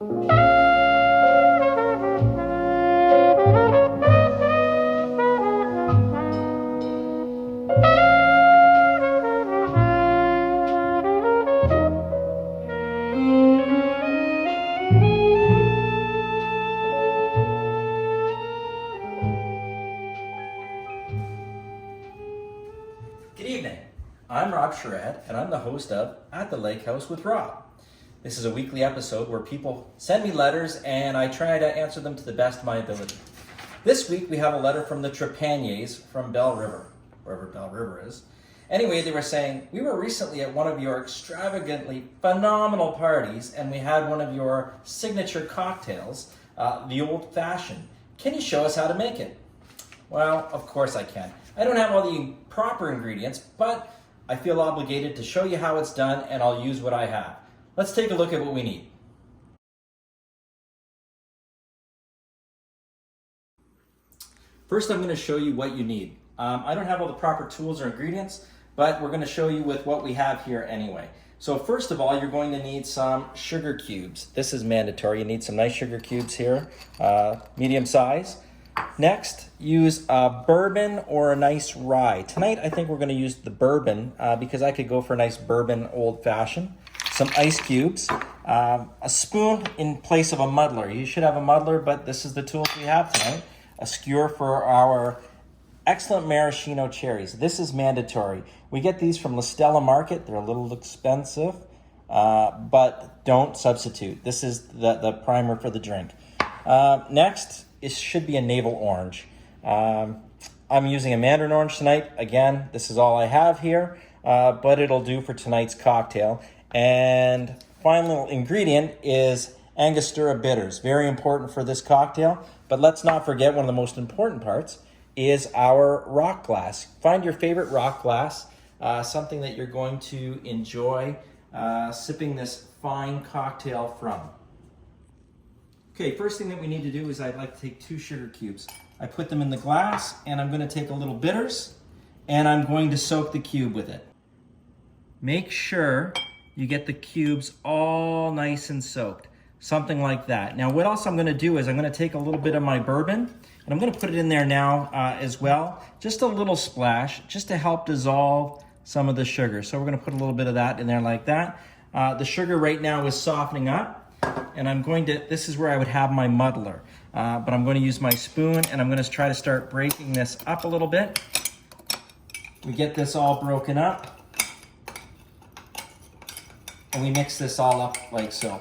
Good evening. I'm Rob Sherrod, and I'm the host of At the Lake House with Rob. This is a weekly episode where people send me letters and I try to answer them to the best of my ability. This week we have a letter from the Trepaniers from Bell River, wherever Bell River is. Anyway, they were saying, we were recently at one of your extravagantly phenomenal parties and we had one of your signature cocktails, the Old Fashioned. Can you show us how to make it? Well, of course I can. I don't have all the proper ingredients, but I feel obligated to show you how it's done and I'll use what I have. Let's take a look at what we need. First, I'm going to show you what you need. I don't have all the proper tools or ingredients, but we're going to show you with what we have here anyway. So first of all, you're going to need some sugar cubes. This is mandatory. You need some nice sugar cubes here, medium size. Next, use a bourbon or a nice rye. Tonight, I think we're going to use the bourbon because I could go for a nice bourbon old fashioned. Some ice cubes, a spoon in place of a muddler. You should have a muddler, but this is the tools we have tonight. A skewer for our excellent maraschino cherries. This is mandatory. We get these from La Stella Market. They're a little expensive, but don't substitute. This is the primer for the drink. Next, it should be a navel orange. I'm using a mandarin orange tonight. Again, this is all I have here, but it'll do for tonight's cocktail. And final ingredient is Angostura bitters. Very important for this cocktail. But let's not forget one of the most important parts is our rock glass. Find your favorite rock glass, something that you're going to enjoy sipping this fine cocktail from. Okay, first thing that we need to do is I'd like to take 2 sugar cubes. I put them in the glass and I'm going to take a little bitters and I'm going to soak the cube with it. Make sure you get the cubes all nice and soaked, something like that. Now what else I'm going to do is I'm going to take a little bit of my bourbon and I'm going to put it in there now as well. Just a little splash, just to help dissolve some of the sugar. So we're going to put a little bit of that in there like that. The sugar right now is softening up. And I'm going to, this is where I would have my muddler, but I'm going to use my spoon and I'm going to try to start breaking this up a little bit. We get this all broken up and we mix this all up like so.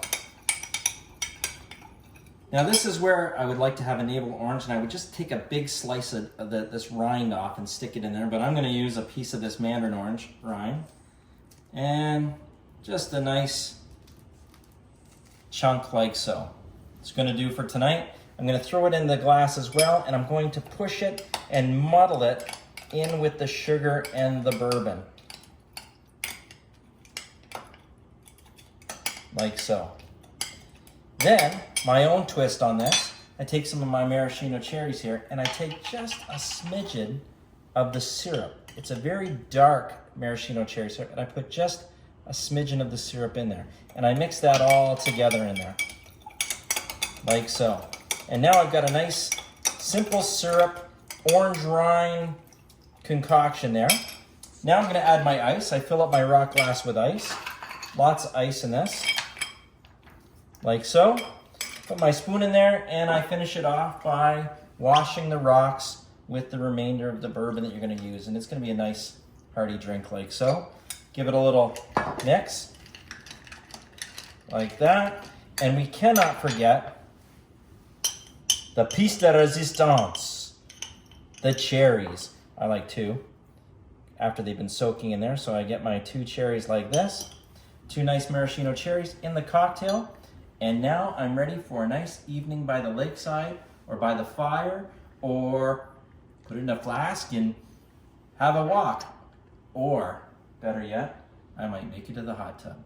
Now this is where I would like to have a navel orange and I would just take a big slice of this rind off and stick it in there, but I'm going to use a piece of this mandarin orange rind and just a nice chunk like so. It's going to do for tonight. I'm going to throw it in the glass as well and I'm going to push it and muddle it in with the sugar and the bourbon. Like so. Then, my own twist on this, I take some of my maraschino cherries here and I take just a smidgen of the syrup. It's a very dark maraschino cherry syrup and I put just a smidgen of the syrup in there. And I mix that all together in there, like so. And now I've got a nice, simple syrup, orange rind concoction there. Now I'm gonna add my ice. I fill up my rock glass with ice. Lots of ice in this, like so. Put my spoon in there and I finish it off by washing the rocks with the remainder of the bourbon that you're gonna use. And it's gonna be a nice hearty drink like so. Give it a little mix, like that. And we cannot forget the piece de resistance, the cherries. I like 2 after they've been soaking in there. So I get my 2 cherries like this, 2 nice maraschino cherries in the cocktail. And now I'm ready for a nice evening by the lakeside or by the fire, or put it in a flask and have a walk. Or better yet, I might make it to the hot tub.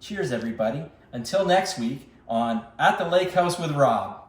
Cheers, everybody. Until next week on At the Lake House with Rob.